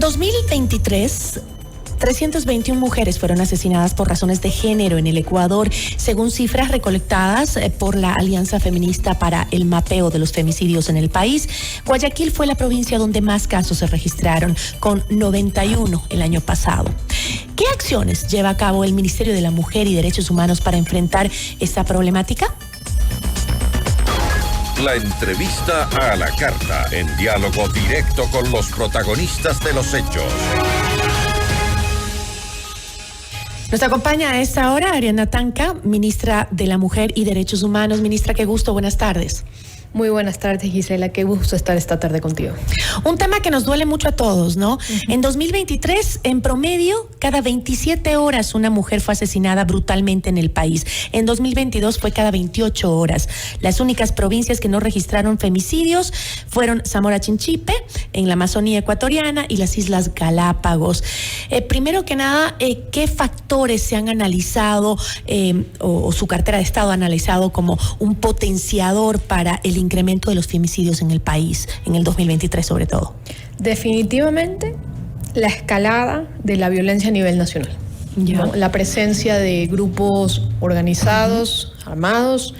2023, 321 mujeres fueron asesinadas por razones de género en el Ecuador, según cifras recolectadas por la Alianza Feminista para el Mapeo de los Femicidios en el país. Guayaquil fue la provincia donde más casos se registraron, con 91 el año pasado. ¿Qué acciones lleva a cabo el Ministerio de la Mujer y Derechos Humanos para enfrentar esta problemática? La entrevista a la carta, en diálogo directo con los protagonistas de los hechos. Nos acompaña a esta hora Ariana Tanca, ministra de la Mujer y Derechos Humanos. Ministra, qué gusto, buenas tardes. Muy buenas tardes, Gisela, qué gusto estar esta tarde contigo. Un tema que nos duele mucho a todos, ¿no? En 2023, en promedio, cada 27 horas una mujer fue asesinada brutalmente en el país. En 2022 fue cada 28 horas. Las únicas provincias que no registraron femicidios fueron Zamora Chinchipe, en la Amazonía ecuatoriana, y las Islas Galápagos. Primero que nada, ¿qué factores se han analizado o su cartera de Estado ha analizado como un potenciador para el incremento de los femicidios en el país, en el 2023 sobre todo? Definitivamente la escalada de la violencia a nivel nacional, ¿no? La presencia de grupos organizados, armados,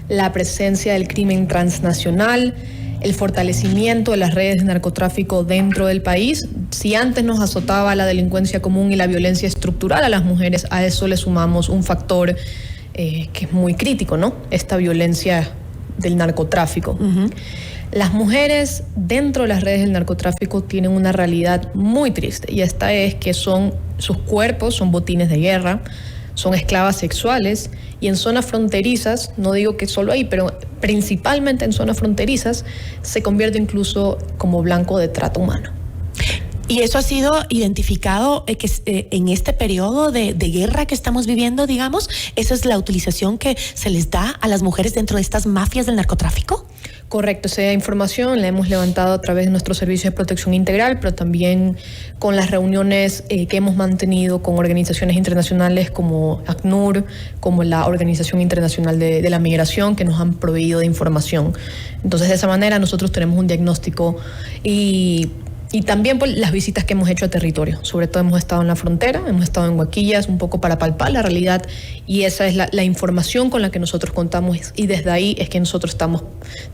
la presencia del crimen transnacional, el fortalecimiento de las redes de narcotráfico dentro del país. Si antes nos azotaba la delincuencia común y la violencia estructural a las mujeres, a eso le sumamos un factor que es muy crítico, ¿no? Esta violencia del narcotráfico. Las mujeres dentro de las redes del narcotráfico tienen una realidad muy triste, y esta es que sus cuerpos son botines de guerra, son esclavas sexuales, y en zonas fronterizas, no digo que solo ahí, pero principalmente en zonas fronterizas, se convierte incluso como blanco de trata humana. Y eso ha sido identificado en este periodo de guerra que estamos viviendo, digamos. ¿Esa es la utilización que se les da a las mujeres dentro de estas mafias del narcotráfico? Correcto, esa información la hemos levantado a través de nuestro servicio de protección integral, pero también con las reuniones que hemos mantenido con organizaciones internacionales como ACNUR, como la Organización Internacional de la Migración, que nos han proveído de información. Entonces, de esa manera nosotros tenemos un diagnóstico y también por las visitas que hemos hecho a territorio. Sobre todo hemos estado en la frontera, hemos estado en Huaquillas, un poco para palpar la realidad, y esa es la información con la que nosotros contamos, y desde ahí es que nosotros estamos,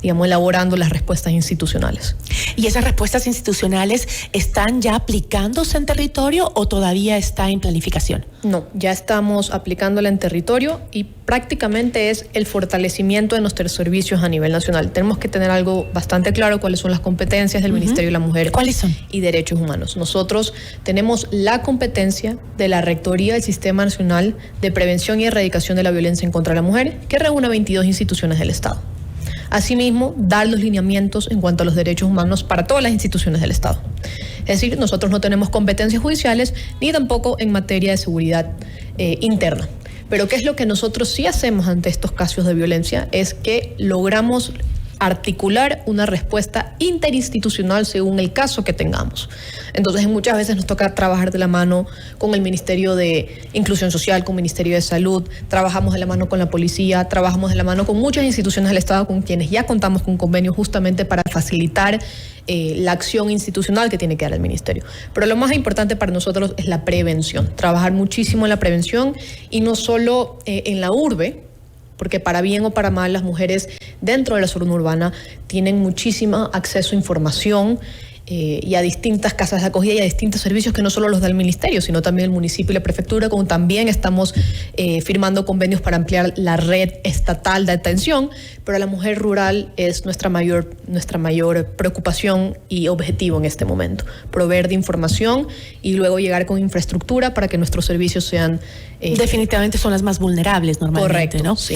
digamos, elaborando las respuestas institucionales. ¿Y esas respuestas institucionales están ya aplicándose en territorio o todavía está en planificación? No, ya estamos aplicándola en territorio, y prácticamente es el fortalecimiento de nuestros servicios a nivel nacional. Tenemos que tener algo bastante claro: cuáles son las competencias del Ministerio de la Mujer. ¿Cuáles son? Y Derechos Humanos. Nosotros tenemos la competencia de la Rectoría del Sistema Nacional de Prevención y Erradicación de la Violencia en contra de la Mujer, que reúne 22 instituciones del Estado. Asimismo, dar los lineamientos en cuanto a los derechos humanos para todas las instituciones del Estado. Es decir, nosotros no tenemos competencias judiciales ni tampoco en materia de seguridad interna. Pero ¿qué es lo que nosotros sí hacemos ante estos casos de violencia? Es que logramos articular una respuesta interinstitucional según el caso que tengamos. Entonces, muchas veces nos toca trabajar de la mano con el Ministerio de Inclusión Social, con el Ministerio de Salud, trabajamos de la mano con la policía, trabajamos de la mano con muchas instituciones del Estado con quienes ya contamos con convenios justamente para facilitar la acción institucional que tiene que dar el Ministerio. Pero lo más importante para nosotros es la prevención, trabajar muchísimo en la prevención, y no solo en la urbe, porque para bien o para mal las mujeres dentro de la zona urbana tienen muchísimo acceso a información y a distintas casas de acogida y a distintos servicios que no solo los da el Ministerio, sino también el municipio y la prefectura, como también estamos firmando convenios para ampliar la red estatal de atención. Pero la mujer rural es nuestra mayor preocupación y objetivo en este momento: proveer de información y luego llegar con infraestructura para que nuestros servicios sean definitivamente son las más vulnerables normalmente. Correcto, ¿no? Sí.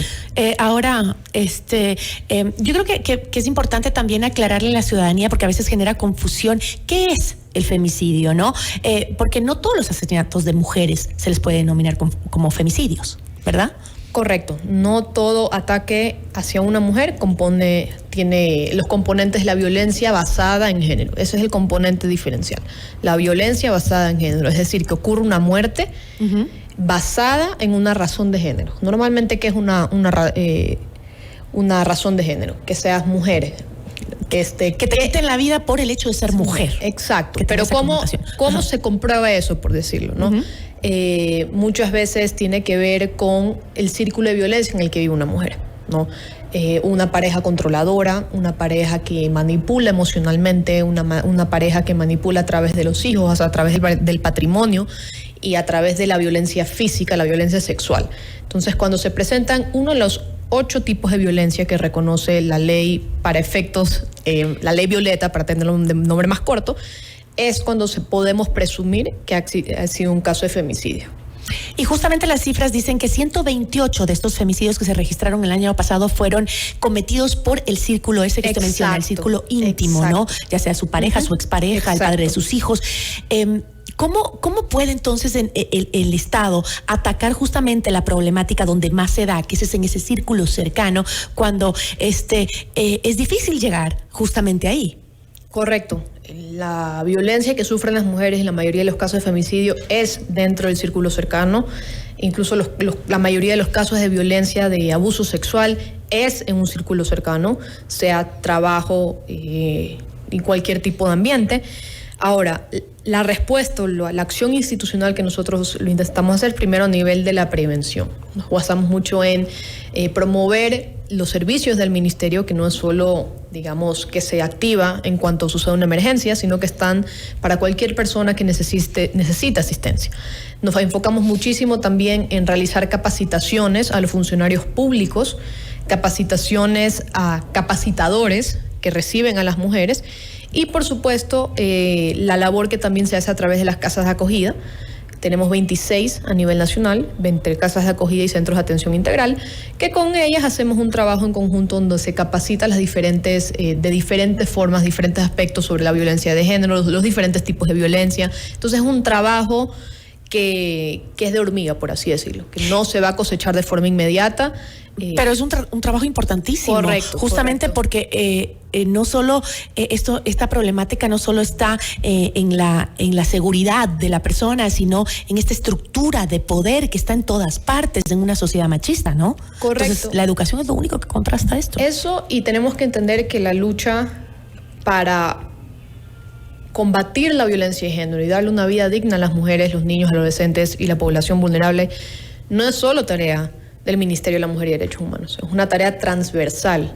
Ahora, yo creo que es importante también aclararle a la ciudadanía, porque a veces genera confusión. ¿Qué es el femicidio, no? Porque no todos los asesinatos de mujeres se les puede denominar como femicidios, ¿verdad? Correcto, no todo ataque hacia una mujer tiene los componentes de la violencia basada en género. Ese es el componente diferencial, la violencia basada en género, es decir, que ocurre una muerte basada en una razón de género. Normalmente, ¿qué es una razón de género? Que seas mujer, Que te quiten la vida por el hecho de ser mujer. Exacto. Pero ¿cómo se comprueba eso, por decirlo, ¿no? Muchas veces tiene que ver con el círculo de violencia en el que vive una mujer, ¿no? Una pareja controladora, una pareja que manipula emocionalmente, una pareja que manipula a través de los hijos, a través del patrimonio y a través de la violencia física, la violencia sexual. Entonces, cuando se presentan uno de los 8 tipos de violencia que reconoce la ley para efectos, la ley Violeta, para tener un nombre más corto, es cuando podemos presumir que ha sido un caso de femicidio. Y justamente las cifras dicen que 128 de estos femicidios que se registraron el año pasado fueron cometidos por el círculo ese que usted menciona, el círculo íntimo, ¿no? Ya sea su pareja, su expareja, el padre de sus hijos. ¿Cómo puede entonces el Estado atacar justamente la problemática donde más se da, que es en ese círculo cercano, cuando es difícil llegar justamente ahí? Correcto. La violencia que sufren las mujeres en la mayoría de los casos de femicidio es dentro del círculo cercano. Incluso la mayoría de los casos de violencia, de abuso sexual, es en un círculo cercano, sea trabajo y cualquier tipo de ambiente. Ahora, la respuesta, la acción institucional que nosotros lo intentamos hacer primero a nivel de la prevención. Nos basamos mucho en promover los servicios del ministerio, que no es solo, digamos, que se activa en cuanto sucede una emergencia, sino que están para cualquier persona que necesita asistencia. Nos enfocamos muchísimo también en realizar capacitaciones a los funcionarios públicos, capacitaciones a capacitadores que reciben a las mujeres y, por supuesto, la labor que también se hace a través de las casas de acogida. Tenemos 26 a nivel nacional, entre casas de acogida y centros de atención integral, que con ellas hacemos un trabajo en conjunto donde se capacita de diferentes formas, diferentes aspectos sobre la violencia de género, los diferentes tipos de violencia. Entonces es un trabajo que es de hormiga, por así decirlo, que no se va a cosechar de forma inmediata. Pero es un trabajo importantísimo. Correcto. Justamente porque no solo esta problemática no solo está en la seguridad de la persona, sino en esta estructura de poder que está en todas partes en una sociedad machista, ¿no? Correcto. Entonces, la educación es lo único que contrasta esto. Eso, y tenemos que entender que la lucha para combatir la violencia de género y darle una vida digna a las mujeres, los niños, adolescentes y la población vulnerable no es solo tarea del Ministerio de la Mujer y Derechos Humanos, es una tarea transversal.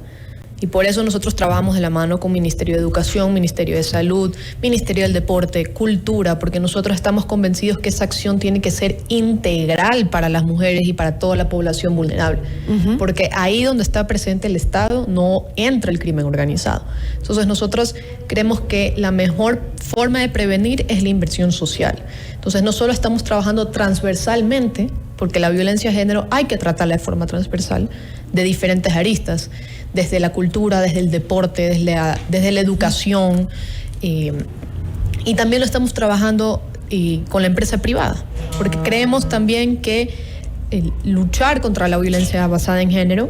Y por eso nosotros trabajamos de la mano con Ministerio de Educación, Ministerio de Salud, Ministerio del Deporte, Cultura, porque nosotros estamos convencidos que esa acción tiene que ser integral para las mujeres y para toda la población vulnerable. Uh-huh. Porque ahí donde está presente el Estado no entra el crimen organizado. Entonces nosotros creemos que la mejor forma de prevenir es la inversión social. Entonces no solo estamos trabajando transversalmente, porque la violencia de género hay que tratarla de forma transversal, de diferentes aristas, desde la cultura, desde el deporte, desde la educación, y también lo estamos trabajando con la empresa privada, porque creemos también que luchar contra la violencia basada en género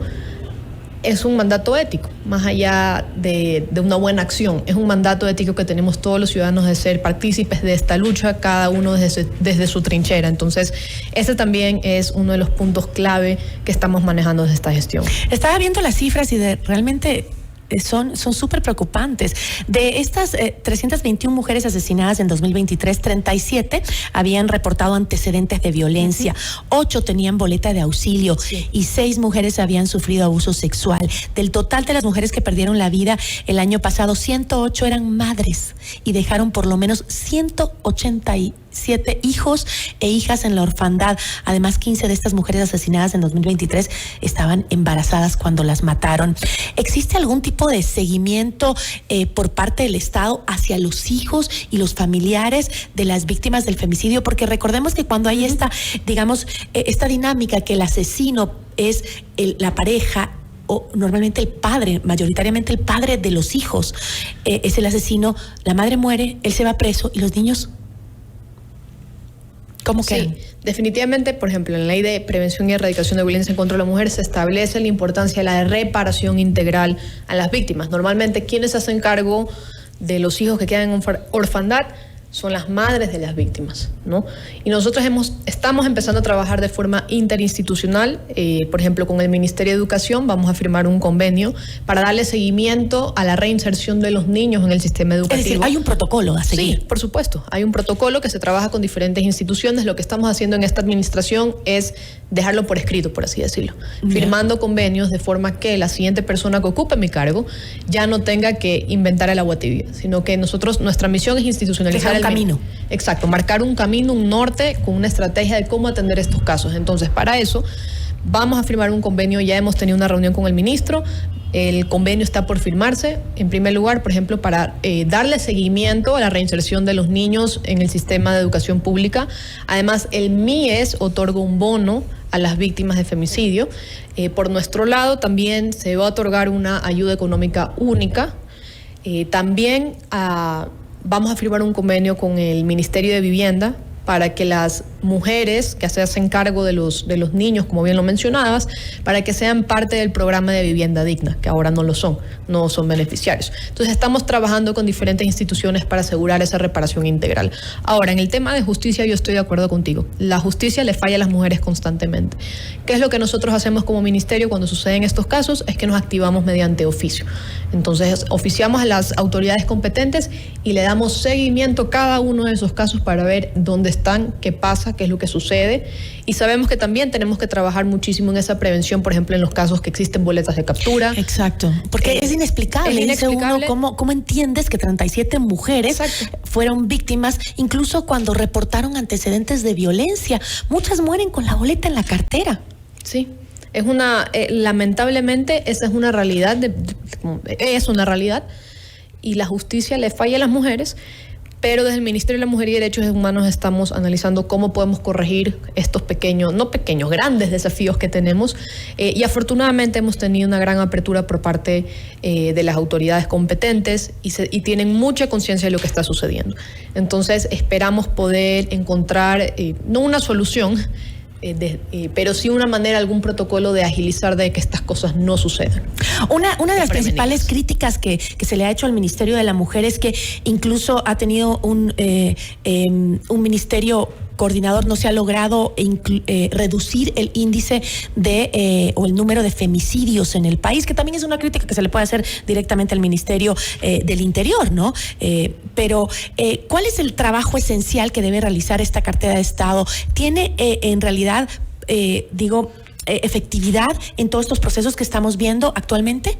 es un mandato ético, más allá de una buena acción. Es un mandato ético que tenemos todos los ciudadanos de ser partícipes de esta lucha, cada uno desde su trinchera. Entonces, ese también es uno de los puntos clave que estamos manejando desde esta gestión. Estaba viendo las cifras y realmente son súper preocupantes. De estas 321 mujeres asesinadas en 2023, 37 habían reportado antecedentes de violencia, 8 tenían boleta de auxilio y 6 mujeres habían sufrido abuso sexual. Del total de las mujeres que perdieron la vida el año pasado, 108 eran madres y dejaron por lo menos 187 hijos e hijas en la orfandad. Además, 15 de estas mujeres asesinadas en 2023 estaban embarazadas cuando las mataron. ¿Existe algún tipo de seguimiento por parte del Estado hacia los hijos y los familiares de las víctimas del femicidio? Porque recordemos que cuando hay esta dinámica que el asesino es la pareja, o normalmente el padre, mayoritariamente el padre de los hijos, es el asesino, la madre muere, él se va preso y los niños, ¿cómo quedan? Sí, definitivamente, por ejemplo, en la Ley de Prevención y Erradicación de Violencia contra la Mujer se establece la importancia de la reparación integral a las víctimas. Normalmente, quienes se hacen cargo de los hijos que quedan en orfandad son las madres de las víctimas, ¿no? Y nosotros estamos empezando a trabajar de forma interinstitucional. Por ejemplo, con el Ministerio de Educación vamos a firmar un convenio para darle seguimiento a la reinserción de los niños en el sistema educativo. Es decir, hay un protocolo a seguir. Sí, por supuesto. Hay un protocolo que se trabaja con diferentes instituciones. Lo que estamos haciendo en esta administración es dejarlo por escrito, por así decirlo. Firmando convenios de forma que la siguiente persona que ocupe mi cargo ya no tenga que inventar el agua tibia, sino que nuestra misión es institucionalizar el camino. Exacto, marcar un camino, un norte con una estrategia de cómo atender estos casos. Entonces, para eso vamos a firmar un convenio. Ya hemos tenido una reunión con el ministro. El convenio está por firmarse, en primer lugar, por ejemplo, para darle seguimiento a la reinserción de los niños en el sistema de educación pública. Además, el MIES otorga un bono a las víctimas de femicidio. Por nuestro lado, también se va a otorgar una ayuda económica única. También vamos a firmar un convenio con el Ministerio de Vivienda para que las mujeres que se hacen cargo de los niños, como bien lo mencionabas, para que sean parte del programa de vivienda digna, que ahora no son beneficiarios. Entonces estamos trabajando con diferentes instituciones para asegurar esa reparación integral. Ahora, en el tema de justicia yo estoy de acuerdo contigo. La justicia le falla a las mujeres constantemente. ¿Qué es lo que nosotros hacemos como ministerio cuando suceden estos casos? Es que nos activamos mediante oficio. Entonces oficiamos a las autoridades competentes y le damos seguimiento a cada uno de esos casos para ver dónde están, qué pasa, qué es lo que sucede. Y sabemos que también tenemos que trabajar muchísimo en esa prevención, por ejemplo, en los casos que existen boletas de captura. Exacto, porque es inexplicable. Es inexplicable. Dice uno, ¿cómo entiendes que 37 mujeres fueron víctimas, incluso cuando reportaron antecedentes de violencia? Muchas mueren con la boleta en la cartera. Sí. Lamentablemente esa es una realidad, es una realidad, y la justicia le falla a las mujeres, pero desde el Ministerio de la Mujer y Derechos Humanos estamos analizando cómo podemos corregir estos grandes desafíos que tenemos, y afortunadamente hemos tenido una gran apertura por parte de las autoridades competentes y tienen mucha conciencia de lo que está sucediendo. Entonces esperamos poder encontrar no una solución, pero sí una manera, algún protocolo de agilizar de que estas cosas no sucedan. Una de las principales críticas que se le ha hecho al Ministerio de la Mujer es que incluso ha tenido un ministerio coordinador, no se ha logrado reducir el índice o el número de femicidios en el país, que también es una crítica que se le puede hacer directamente al Ministerio del Interior, ¿no? Pero, ¿cuál es el trabajo esencial que debe realizar esta cartera de Estado? ¿Tiene en realidad, efectividad en todos estos procesos que estamos viendo actualmente?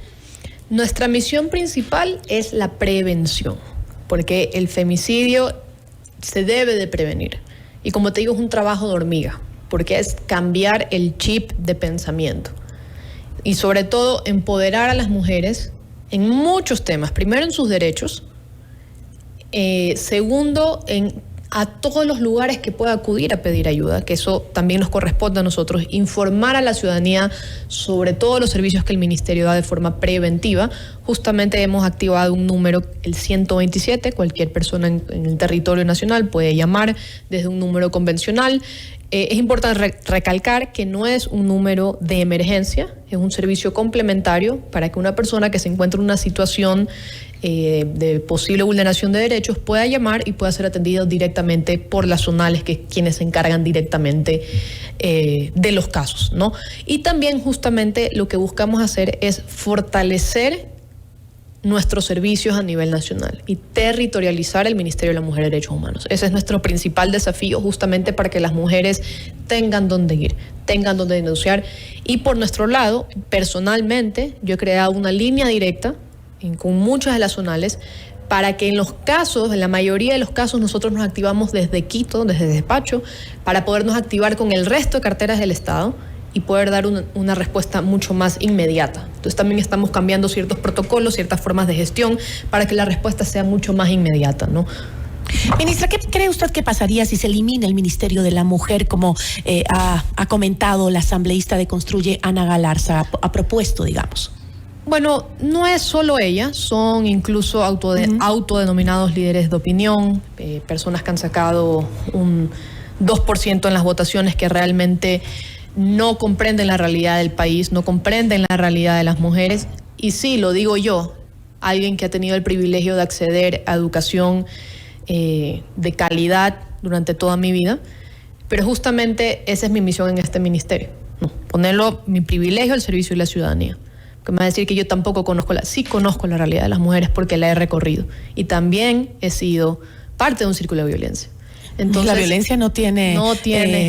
Nuestra misión principal es la prevención, porque el femicidio se debe de prevenir. Y como te digo, es un trabajo de hormiga, porque es cambiar el chip de pensamiento. Y sobre todo, empoderar a las mujeres en muchos temas. Primero, en sus derechos. Segundo, a todos los lugares que pueda acudir a pedir ayuda, que eso también nos corresponde a nosotros, informar a la ciudadanía sobre todos los servicios que el Ministerio da de forma preventiva. Justamente hemos activado un número, el 127, cualquier persona en el territorio nacional puede llamar desde un número convencional. Es importante recalcar que no es un número de emergencia, es un servicio complementario para que una persona que se encuentre en una situación de posible vulneración de derechos pueda llamar y pueda ser atendido directamente por las zonales, que quienes se encargan directamente de los casos, ¿no? Y también justamente lo que buscamos hacer es fortalecer nuestros servicios a nivel nacional y territorializar el Ministerio de la Mujer y Derechos Humanos. Ese es nuestro principal desafío, justamente para que las mujeres tengan dónde ir, tengan dónde denunciar. Y por nuestro lado, personalmente, yo he creado una línea directa con muchas de las zonales para que en la mayoría de los casos, nosotros nos activamos desde Quito, desde despacho, para podernos activar con el resto de carteras del Estado y poder dar una respuesta mucho más inmediata. Entonces también estamos cambiando ciertos protocolos, ciertas formas de gestión para que la respuesta sea mucho más inmediata, ¿no? Ministra, ¿qué cree usted que pasaría si se elimina el Ministerio de la Mujer, como ha comentado la asambleísta de Construye, Ana Galarza, ha propuesto, digamos? Bueno, no es solo ella, son incluso autodenominados líderes de opinión, personas que han sacado un 2% en las votaciones, que realmente no comprenden la realidad del país, no comprenden la realidad de las mujeres. Y sí, lo digo yo, alguien que ha tenido el privilegio de acceder a educación de calidad durante toda mi vida, pero justamente esa es mi misión en este ministerio, ¿no? Ponerlo, mi privilegio al servicio de la ciudadanía. Que me va a decir que yo tampoco conozco sí conozco la realidad de las mujeres porque la he recorrido y también he sido parte de un círculo de violencia. Entonces, la violencia no tiene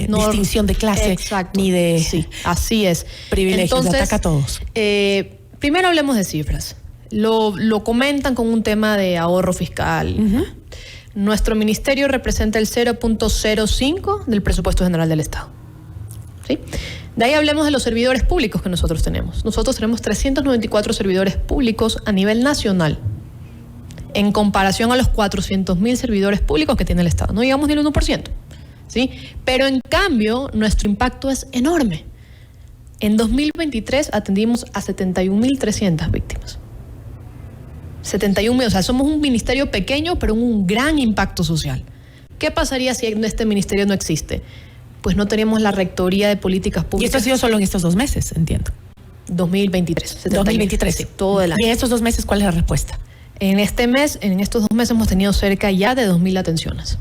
distinción de clase, exacto, ni de sí, así es. Privilegios. Entonces, ataca a todos. Primero hablemos de cifras. Lo comentan con un tema de ahorro fiscal. Uh-huh. Nuestro ministerio representa el 0.05 del presupuesto general del Estado. ¿Sí? De ahí hablemos de los servidores públicos que nosotros tenemos. Nosotros tenemos 394 servidores públicos a nivel nacional, en comparación a los 400.000 servidores públicos que tiene el Estado. No llegamos ni al 1%. ¿Sí? Pero en cambio, nuestro impacto es enorme. En 2023 atendimos a 71.300 víctimas. 71.000, o sea, somos un ministerio pequeño, pero un gran impacto social. ¿Qué pasaría si este ministerio no existe? Pues no tenemos la Rectoría de Políticas Públicas. Y esto ha sido solo en estos 2 meses, entiendo. 2023. 2023. Sí, todo el año. ¿Y en estos 2 meses cuál es la respuesta? En estos 2 meses hemos tenido cerca ya de 2.000 atenciones.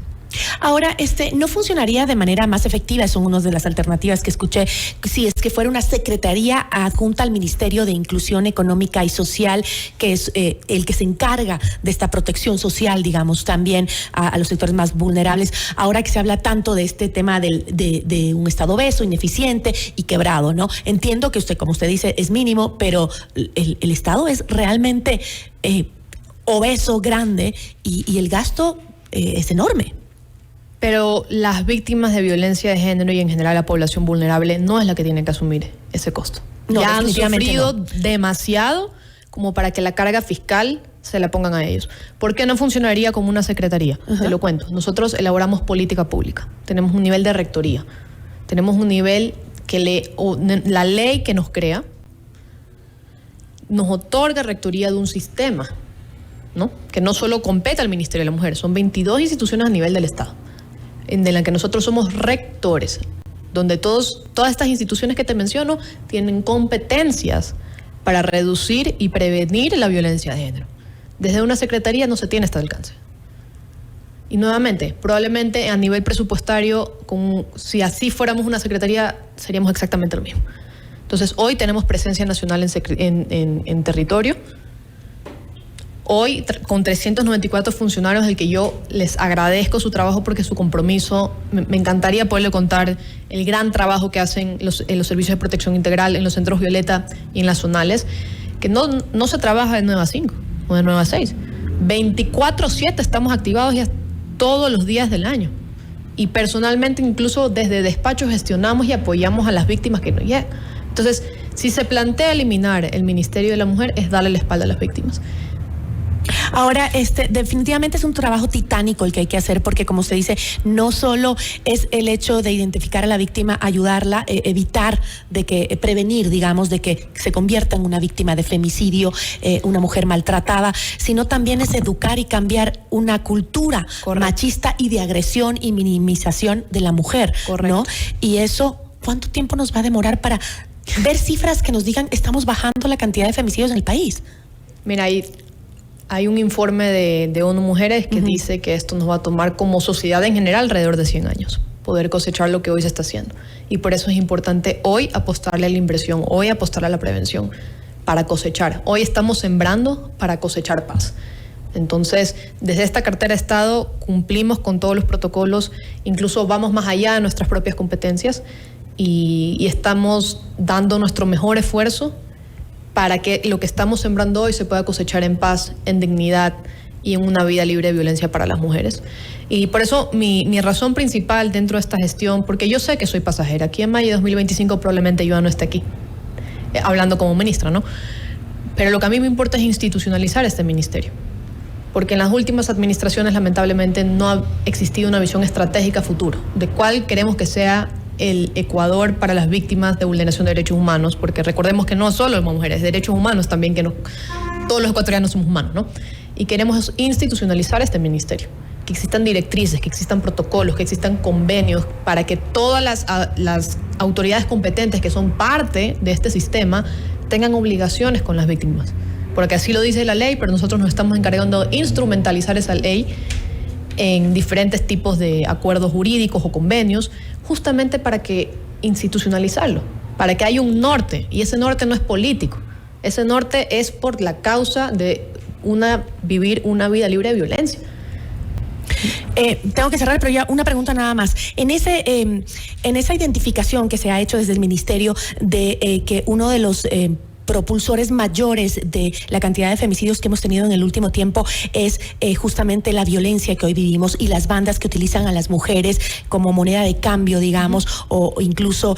Ahora, ¿no funcionaría de manera más efectiva? Son una de las alternativas que escuché. Si es que fuera una secretaría adjunta al Ministerio de Inclusión Económica y Social, que es el que se encarga de esta protección social, digamos, también a los sectores más vulnerables. Ahora que se habla tanto de este tema de un Estado obeso, ineficiente y quebrado, ¿no? Entiendo que usted, como usted dice, es mínimo, pero el Estado es realmente obeso, grande, y el gasto es enorme. Pero las víctimas de violencia de género y en general la población vulnerable no es la que tiene que asumir ese costo. No, ya han sufrido demasiado como para que la carga fiscal se la pongan a ellos. ¿Por qué no funcionaría como una secretaría? Uh-huh. Te lo cuento. Nosotros elaboramos política pública. Tenemos un nivel de rectoría. Tenemos un nivel la ley que nos crea nos otorga rectoría de un sistema, ¿no? Que no solo compete al Ministerio de la Mujer. Son 22 instituciones a nivel del Estado, de la que nosotros somos rectores, donde todas estas instituciones que te menciono tienen competencias para reducir y prevenir la violencia de género. Desde una secretaría no se tiene este alcance. Y nuevamente, probablemente a nivel presupuestario, si así fuéramos una secretaría, seríamos exactamente lo mismo. Entonces, hoy tenemos presencia nacional en territorio. Hoy, con 394 funcionarios, del que yo les agradezco su trabajo porque su compromiso, me encantaría poderle contar el gran trabajo que hacen en los servicios de protección integral, en los centros Violeta y en las zonales, que no se trabaja de 9 a 5 o de 9 a 6. 24/7 estamos activados ya todos los días del año. Y personalmente, incluso desde despacho, gestionamos y apoyamos a las víctimas que nos llegan. Entonces, si se plantea eliminar el Ministerio de la Mujer, es darle la espalda a las víctimas. Ahora, definitivamente es un trabajo titánico el que hay que hacer, porque como se dice, no solo es el hecho de identificar a la víctima, ayudarla, evitar prevenir, digamos, de que se convierta en una víctima de femicidio, una mujer maltratada, sino también es educar y cambiar una cultura machista y de agresión y minimización de la mujer, ¿no? Y eso, ¿cuánto tiempo nos va a demorar para ver cifras que nos digan estamos bajando la cantidad de femicidios en el país? Mira, hay un informe de ONU Mujeres que dice que esto nos va a tomar como sociedad en general alrededor de 100 años, poder cosechar lo que hoy se está haciendo. Y por eso es importante hoy apostarle a la inversión, hoy apostarle a la prevención para cosechar. Hoy estamos sembrando para cosechar paz. Entonces, desde esta cartera de Estado cumplimos con todos los protocolos, incluso vamos más allá de nuestras propias competencias y estamos dando nuestro mejor esfuerzo para que lo que estamos sembrando hoy se pueda cosechar en paz, en dignidad y en una vida libre de violencia para las mujeres. Y por eso mi razón principal dentro de esta gestión, porque yo sé que soy pasajera, aquí en mayo de 2025 probablemente yo no esté aquí, hablando como ministra, ¿no? Pero lo que a mí me importa es institucionalizar este ministerio, porque en las últimas administraciones lamentablemente no ha existido una visión estratégica a futuro, de cuál queremos que sea el Ecuador para las víctimas de vulneración de derechos humanos, porque recordemos que no solo las mujeres, derechos humanos también, todos los ecuatorianos somos humanos, ¿no? Y queremos institucionalizar este ministerio, que existan directrices, que existan protocolos, que existan convenios, para que todas las autoridades competentes que son parte de este sistema tengan obligaciones con las víctimas, porque así lo dice la ley, pero nosotros nos estamos encargando de instrumentalizar esa ley en diferentes tipos de acuerdos jurídicos o convenios, justamente para que institucionalizarlo, para que haya un norte, y ese norte no es político, ese norte es por la causa de vivir una vida libre de violencia. Tengo que cerrar, pero ya una pregunta nada más. En esa identificación que se ha hecho desde el Ministerio de que uno de los propulsores mayores de la cantidad de femicidios que hemos tenido en el último tiempo es justamente la violencia que hoy vivimos y las bandas que utilizan a las mujeres como moneda de cambio, digamos, o incluso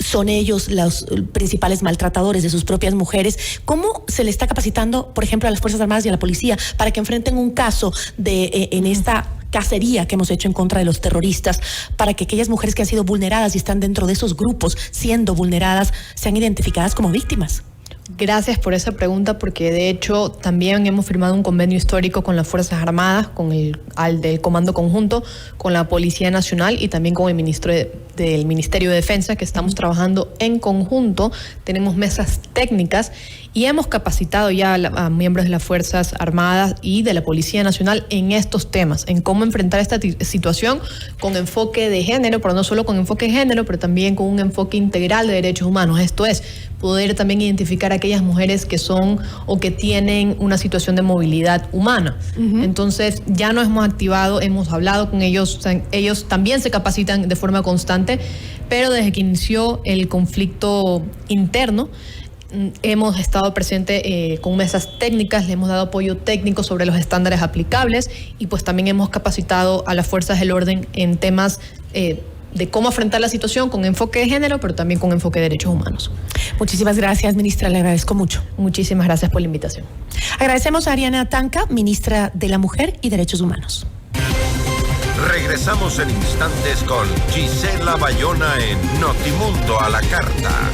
son ellos los principales maltratadores de sus propias mujeres. ¿Cómo se le está capacitando, por ejemplo, a las Fuerzas Armadas y a la policía para que enfrenten un caso en esta cacería que hemos hecho en contra de los terroristas, para que aquellas mujeres que han sido vulneradas y están dentro de esos grupos siendo vulneradas sean identificadas como víctimas? Gracias por esa pregunta, porque de hecho también hemos firmado un convenio histórico con las Fuerzas Armadas, con al del Comando Conjunto, con la Policía Nacional y también con el ministro del Ministerio de Defensa, que estamos trabajando en conjunto. Tenemos mesas técnicas y hemos capacitado ya a miembros de las Fuerzas Armadas y de la Policía Nacional en estos temas, en cómo enfrentar esta situación con enfoque de género, pero no solo con enfoque de género, pero también con un enfoque integral de derechos humanos. Esto es, poder también identificar a aquellas mujeres que son o que tienen una situación de movilidad humana. Entonces, ya nos hemos activado, hemos hablado con ellos, o sea, ellos también se capacitan de forma constante, pero desde que inició el conflicto interno, hemos estado presentes con mesas técnicas, le hemos dado apoyo técnico sobre los estándares aplicables y pues también hemos capacitado a las fuerzas del orden en temas de cómo afrontar la situación con enfoque de género, pero también con enfoque de derechos humanos. Muchísimas gracias, ministra, le agradezco mucho. Muchísimas gracias por la invitación. Agradecemos a Ariana Tanca, ministra de la Mujer y Derechos Humanos. Regresamos en instantes con Gisela Bayona en Notimundo a la Carta.